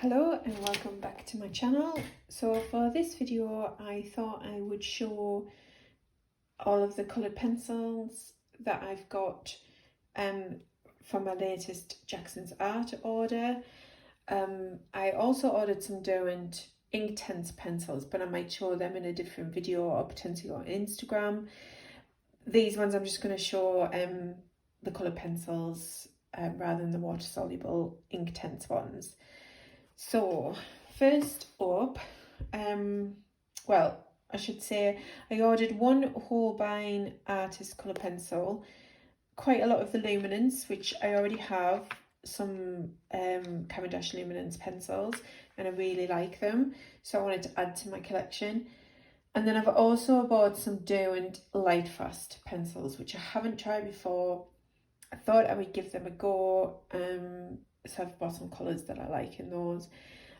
Hello and welcome back to my channel. So for this video I thought I would show all of the coloured pencils that I've got for my latest Jackson's Art order. I also ordered some Derwent Inktense pencils, but I might show them in a different video or potentially on Instagram. These ones I'm just going to show the coloured pencils rather than the water soluble Inktense ones. So first up, well, I should say I ordered one Holbein Artist Colour Pencil, quite a lot of the luminance, which I already have some Cavendish luminance pencils and I really like them, so I wanted to add to my collection. And then I've also bought some Derwent Lightfast pencils, which I haven't tried before. I thought I would give them a go. So I've bought some colours that I like in those,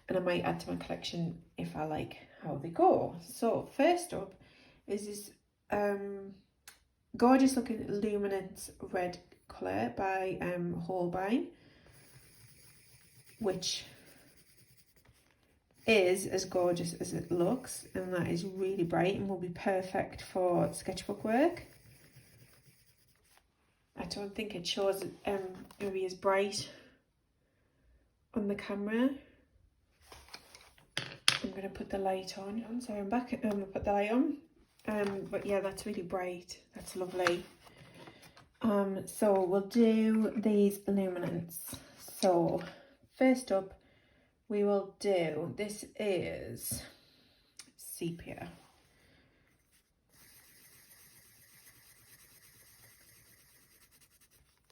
and I might add to my collection if I like how they go. So first up is this gorgeous looking luminance red colour by Holbein, which is as gorgeous as it looks, and that is really bright and will be perfect for sketchbook work. I don't think it shows maybe as bright on the camera. I'm going to put the light on. I'm sorry, I'm back. I'm going to put the light on. But yeah, that's really bright. That's lovely. So we'll do these luminance. So first up, we will do, this is sepia.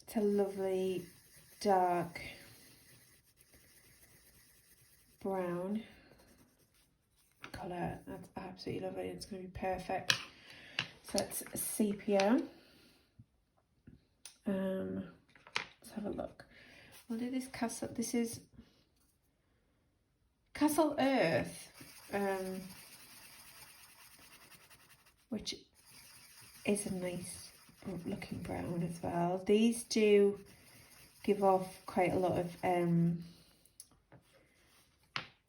It's a lovely dark brown colour. That's absolutely lovely. It's going to be perfect. So that's sepia. Let's have a look. What is this castle? This is Castle Earth, which is a nice looking brown as well. These do give off quite a lot of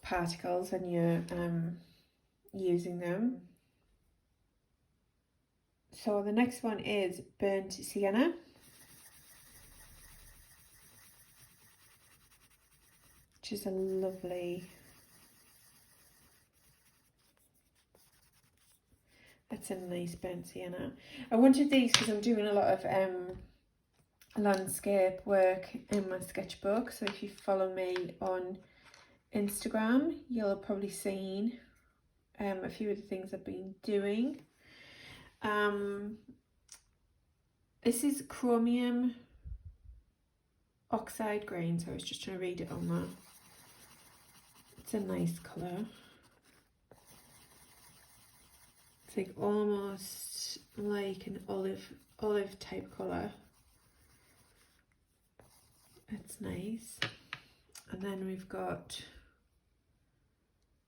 particles when you're using them. So the next one is burnt sienna, which is a lovely, that's a nice burnt sienna. I wanted these because I'm doing a lot of landscape work in my sketchbook, so if you follow me on Instagram you'll have probably seen a few of the things I've been doing. This is chromium oxide green, so I was just trying to read it on that. It's a nice colour. It's like almost like an olive type colour. It's nice. And then we've got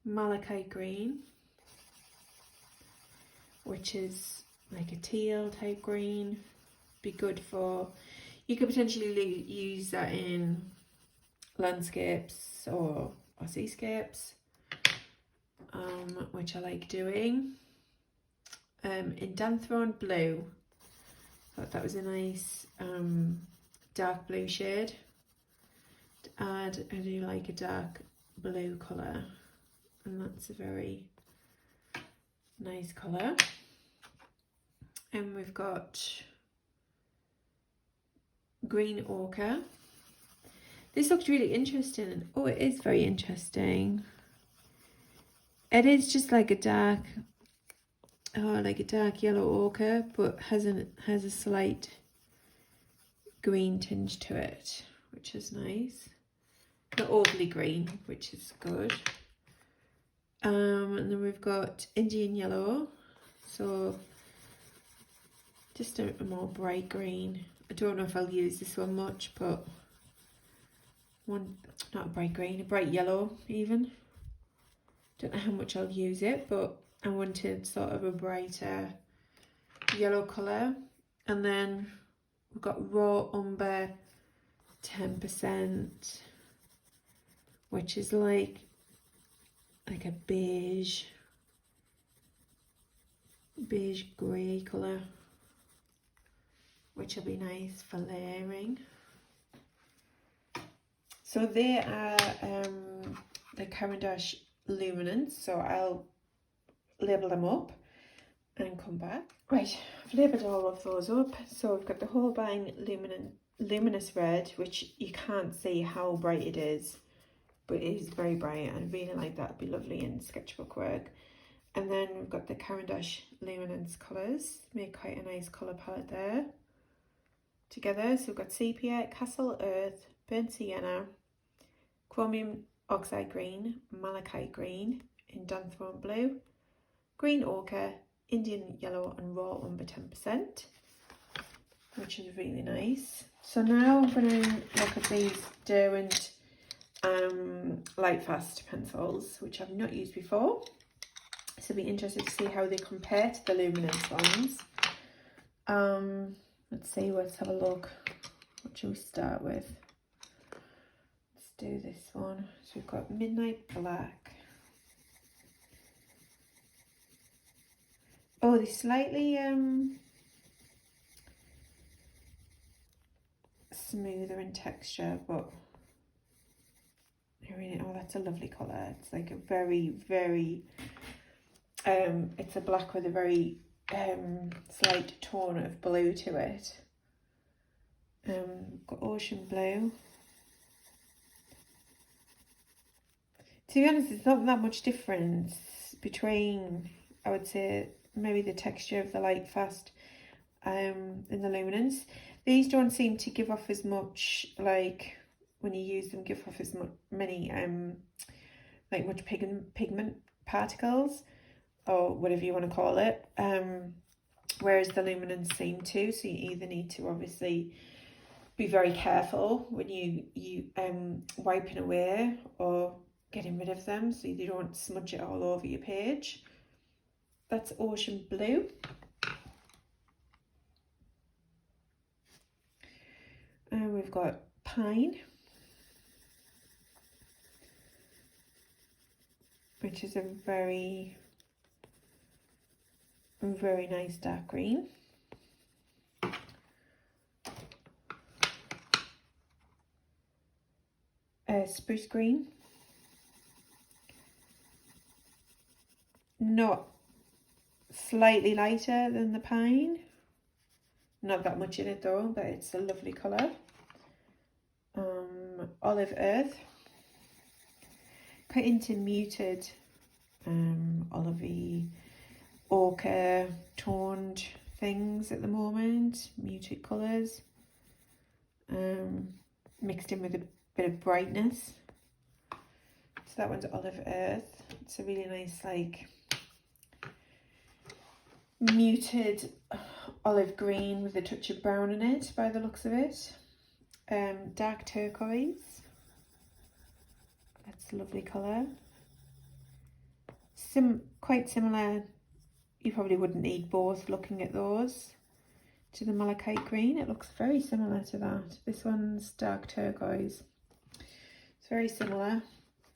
malachite green, which is like a teal type green. Be good for, you could potentially use that in landscapes or seascapes, which I like doing. In Danthron blue, thought that was a nice dark blue shade to add. I do like a dark blue colour, and that's a very nice colour. And we've got green ochre. This looks really interesting. Oh, it is very interesting. It is just like a dark, yellow ochre, but has a slight green tinge to it, which is nice. Not overly green, which is good. And then we've got Indian yellow, so just a more bright green. I don't know if I'll use this one much, but not a bright green, a bright yellow even. Don't know how much I'll use it, but I wanted sort of a brighter yellow colour. And then we've got raw umber 10%, which is like a beige grey colour, which will be nice for layering. So they are the Caran d'Ache Luminance, so I'll label them up and come back. Right, I've labelled all of those up. So I've got the Holbein Luminous Red, which you can't see how bright it is, but it is very bright, and I really like that. It'd be lovely in sketchbook work. And then we've got the Caran d'Ache Luminance colours, make quite a nice colour palette there together. So we've got Sepia, Castle Earth, Burnt Sienna, Chromium Oxide Green, Malachite Green, Indanthrone Blue, Green Ochre, Indian Yellow and Raw Umber 10%, which is really nice. So now I'm going to look at these Derwent Lightfast pencils, which I've not used before. So I'll be interested to see how they compare to the Luminance ones. Let's see, let's have a look. What shall we start with? Let's do this one. So we've got Midnight Black. Oh, they're slightly smoother in texture, but I really, oh, that's a lovely colour. It's like a very, very, it's a black with a very slight tone of blue to it. Got Ocean Blue. To be honest, it's not that much difference between, I would say, maybe the texture of the Lightfast and the Luminance. These don't seem to give off as much, like when you use them, give off as many like much pigment particles, or whatever you want to call it, whereas the Luminance seem to. So you either need to obviously be very careful when you wiping away or getting rid of them, so you don't smudge it all over your page. That's Ocean Blue. And we've got Pine, which is a very, very nice dark green. Spruce Green. Not slightly lighter than the Pine. Not that much in it though, but it's a lovely colour. Olive Earth. Quite into muted olivey, ochre toned things at the moment. Muted colours. Mixed in with a bit of brightness. So that one's Olive Earth. It's a really nice, like, muted olive green with a touch of brown in it by the looks of it. Dark turquoise. That's a lovely colour. Quite similar. You probably wouldn't need both looking at those. To the Malachite Green. It looks very similar to that. This one's dark turquoise. It's very similar.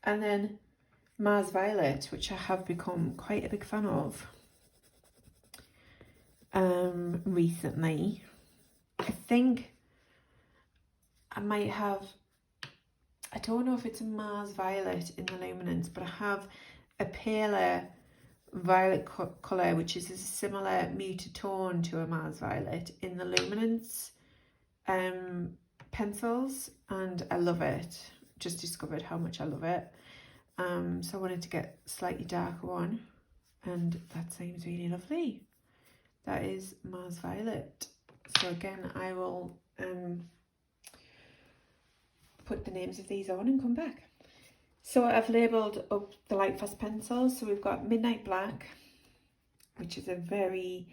And then Mars Violet, which I have become quite a big fan of recently. I think I might have, I don't know if it's a Mars Violet in the Luminance, but I have a paler violet colour, which is a similar muted tone to a Mars Violet in the Luminance pencils, and I love it. Just discovered how much I love it. So I wanted to get a slightly darker one, and that seems really lovely. That is Mars Violet. So again, I will put the names of these on and come back. So I've labelled up the Lightfast pencils. So we've got Midnight Black, which is a very,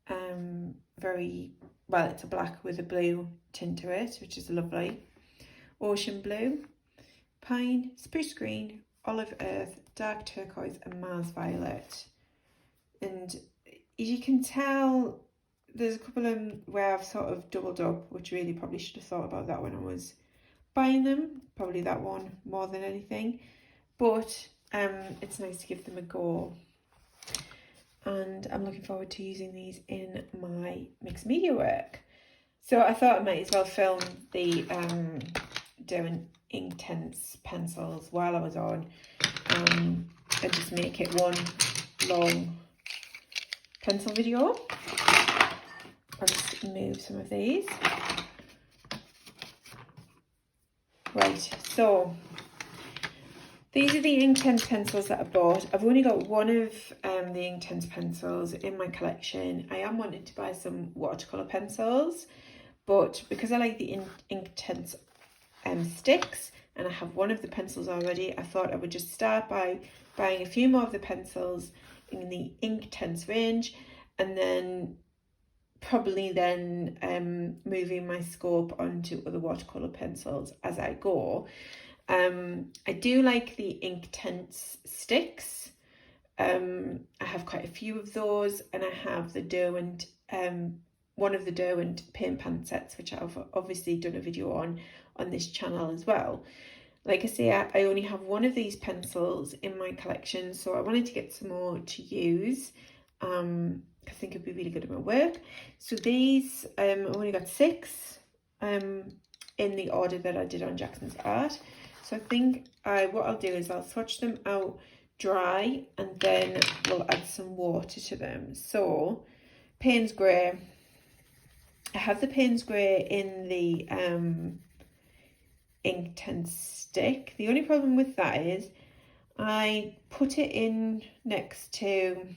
well, it's a black with a blue tint to it, which is lovely. Ocean Blue, Pine, Spruce Green, Olive Earth, Dark Turquoise and Mars Violet. And as you can tell, there's a couple of them where I've sort of doubled up, which really probably should have thought about that when I was buying them, probably that one more than anything, but it's nice to give them a go, and I'm looking forward to using these in my mixed media work. So I thought I might as well film the doing Inktense pencils while I was on, and just make it one long pencil video. I'll just move some of these. Right, so these are the Inktense pencils that I bought. I've only got one of the Inktense pencils in my collection. I am wanting to buy some watercolour pencils, but because I like the Inktense sticks and I have one of the pencils already, I thought I would just start by buying a few more of the pencils in the Inktense range, and then probably then moving my scope onto other watercolour pencils as I go. I do like the Inktense sticks. I have quite a few of those, and I have the Derwent, one of the Derwent paint pan sets, which I've obviously done a video on this channel as well. Like I say, I only have one of these pencils in my collection, so I wanted to get some more to use. I think it'd be really good at my work. So these, I've only got 6 in the order that I did on Jackson's Art. So I think what I'll do is I'll swatch them out dry, and then we'll add some water to them. So Payne's Grey. I have the Payne's Grey in the Inktense stick. The only problem with that is I put it in next to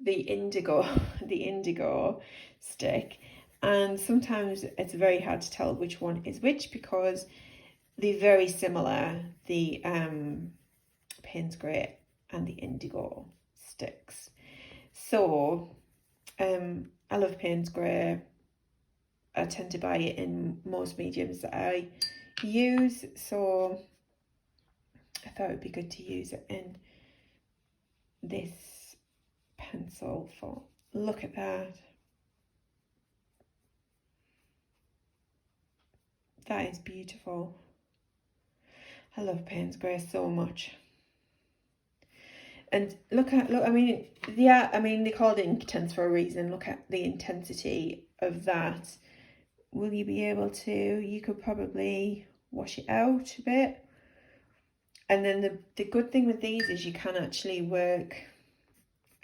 the indigo stick, and sometimes it's very hard to tell which one is which because they're very similar, the Payne's Grey and the indigo sticks. So I love Payne's Grey. I tend to buy it in most mediums that I use, so I thought it would be good to use it in this pencil for, look at that. That is beautiful. I love Payne's Grey so much. And look, I mean, yeah, I mean, they called it Inktense for a reason. Look at the intensity of that. Will you be able to? You could probably wash it out a bit. And then the good thing with these is you can actually work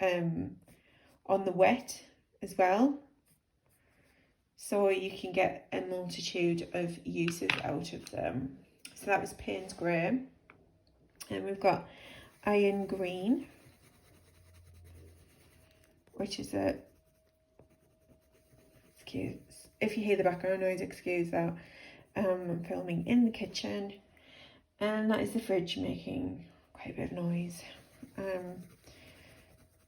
on the wet as well. So you can get a multitude of uses out of them. So that was Payne's Grey. And we've got Iron Green, which is a, excuse, if you hear the background noise, excuse that. I'm filming in the kitchen, and that is the fridge making quite a bit of noise.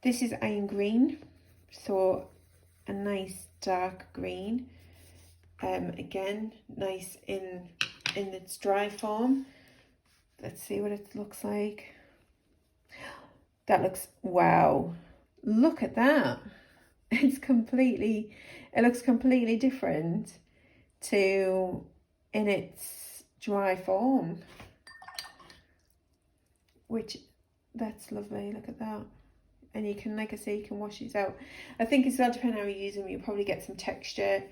This is Iron Green, so a nice dark green. Again, nice in its dry form. Let's see what it looks like. That looks, wow, look at that. It looks completely different to in its dry form, which, that's lovely. Look at that. And you can, like I say, you can wash these out. I think it's well, depending on how you use them, you'll probably get some texture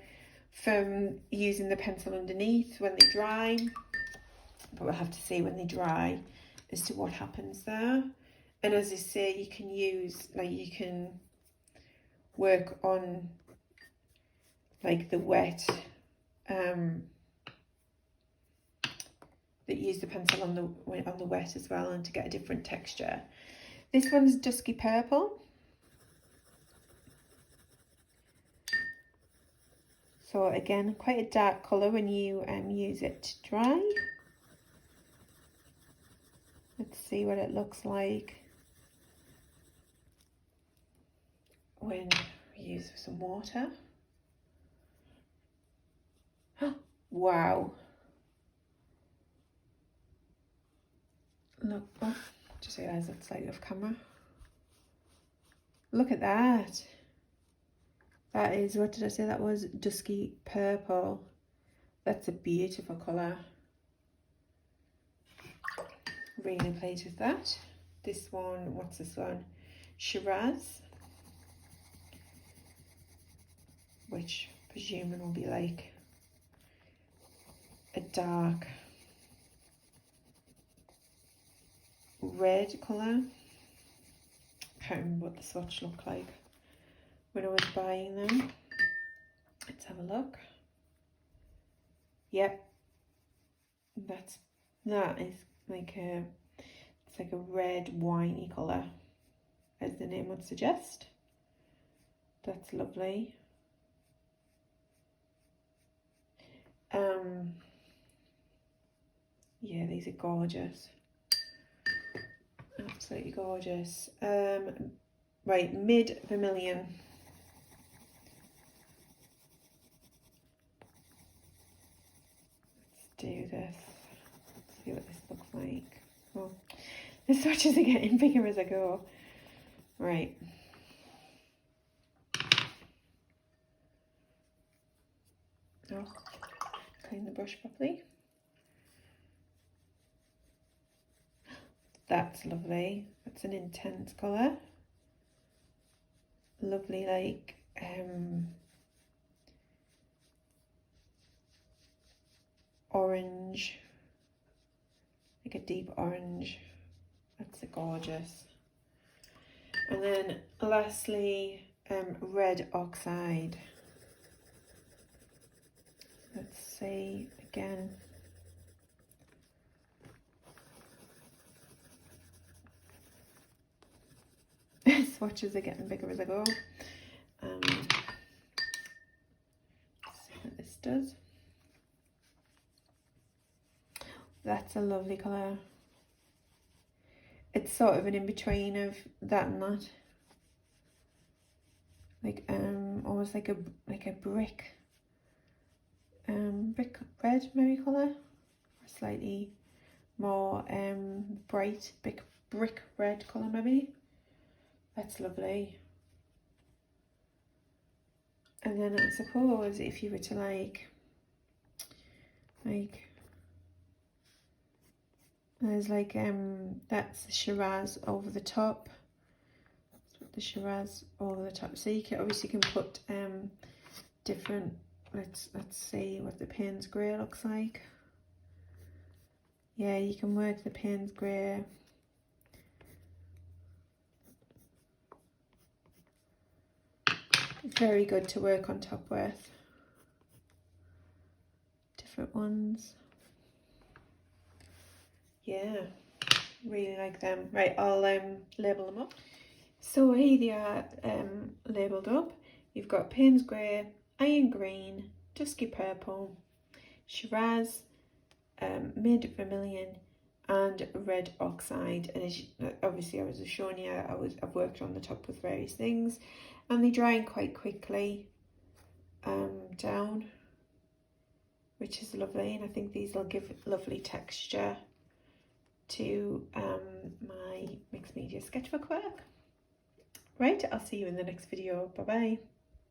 from using the pencil underneath when they dry, but we'll have to see when they dry as to what happens there. And as I say, you can use, like, you can work on like the wet, that use the pencil on the wet as well, and to get a different texture. This one's dusky purple. So again, quite a dark colour when you use it to dry. Let's see what it looks like when we use some water. Wow. Look, oh, just realised that's slightly off camera. Look at that. That is, what did I say that was? Dusky purple. That's a beautiful colour. Really pleased with that. This one, what's this one? Shiraz, which presuming will be like a dark red colour. Can't remember what the swatch looked like when I was buying them. Let's have a look. Yep, that is like a, it's like a red winey colour, as the name would suggest. That's lovely. Yeah, these are gorgeous. Absolutely gorgeous. Right, mid vermilion. Let's do this. Let's see what this looks like. Oh, the swatches are getting bigger as I go. Right. Oh, clean the brush properly. That's lovely. That's an Inktense colour. Lovely, like orange, like a deep orange. That's gorgeous. And then lastly, red oxide. Let's see again. Swatches are getting bigger as I go. Let's see what this does. That's a lovely colour. It's sort of an in-between of that and that. Like almost like a brick brick red maybe colour. Or slightly more bright brick red colour maybe. That's lovely. And then I suppose if you were to like there's like that's the Shiraz over the top. The Shiraz over the top. So you can obviously put different. Let's see what the Payne's Grey looks like. Yeah, you can work the Payne's Grey. Very good to work on top with. Different ones. Yeah, really like them. Right, I'll label them up. So here they are labelled up. You've got Payne's Grey, Iron Green, Dusky Purple, Shiraz, Mid Vermilion, and Red Oxide. And as obviously I was showing you, I've worked on the top with various things, and they dry quite quickly down, which is lovely. And I think these will give lovely texture to my mixed media sketchbook work. Right, I'll see you in the next video. Bye bye.